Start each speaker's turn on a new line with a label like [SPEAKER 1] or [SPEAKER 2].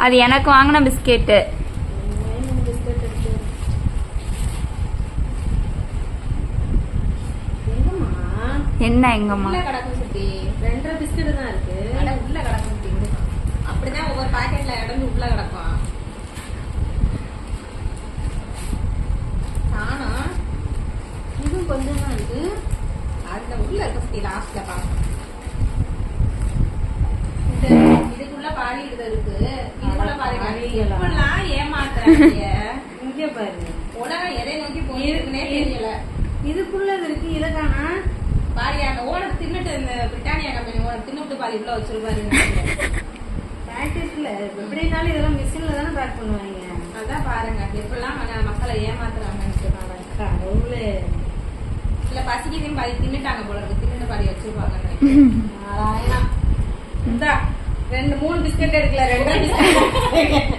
[SPEAKER 1] அது எனக்கு வாங்கின பிஸ்கெட்டு. என்ன எங்கம்மா
[SPEAKER 2] கடக்கும் சுத்தி 2 பிஸ்கெட் தான் இருக்கு. உள்ள கடக்கும் சுத்தி அப்படிதான் ஒவ்வொரு பாக்கெட்ல இடந்து உள்ள கிடக்கும். ஆனா இதுவும் கொஞ்சம் தான் இருக்கு. அதுல உள்ள இருக்க சுத்தி லாஸ்ட்ல பாக்க இதுக்குள்ள பாதி இது இருக்கு. இதுக்குள்ள பாதி இப்பெல்லாம் ஏமாத்துறாங்க. இங்க பாருங்க உலகம் எதை நோக்கி போயிருக்குன்னே தெரியல. இதுக்குள்ள இருக்கு. இதை காணா பாதி அந்த ஓனர் தின்னுட்டு இந்த பிரிட்டானியா கம்பெனி ஓனர் தின்னுட்டு பாதி உள்ள வச்சிருப்பாரு. பேக்கெட்ல எப்படினாலும் இதெல்லாம் மிஷின்ல தானே பேக் பண்ணுவாங்க. அதான் பாருங்க எப்பெல்லாம் மக்களை ஏமாத்துறாங்கன்னு கடவுளே. இல்ல பசிக்குதுன்னு பாதி தின்னுட்டாங்க போல இருக்கு. தின்னுட்டு பாதி வச்சிருப்பாங்க. இந்த 2 3 பிஸ்கெட் எடுக்கல 2 பிஸ்கெட்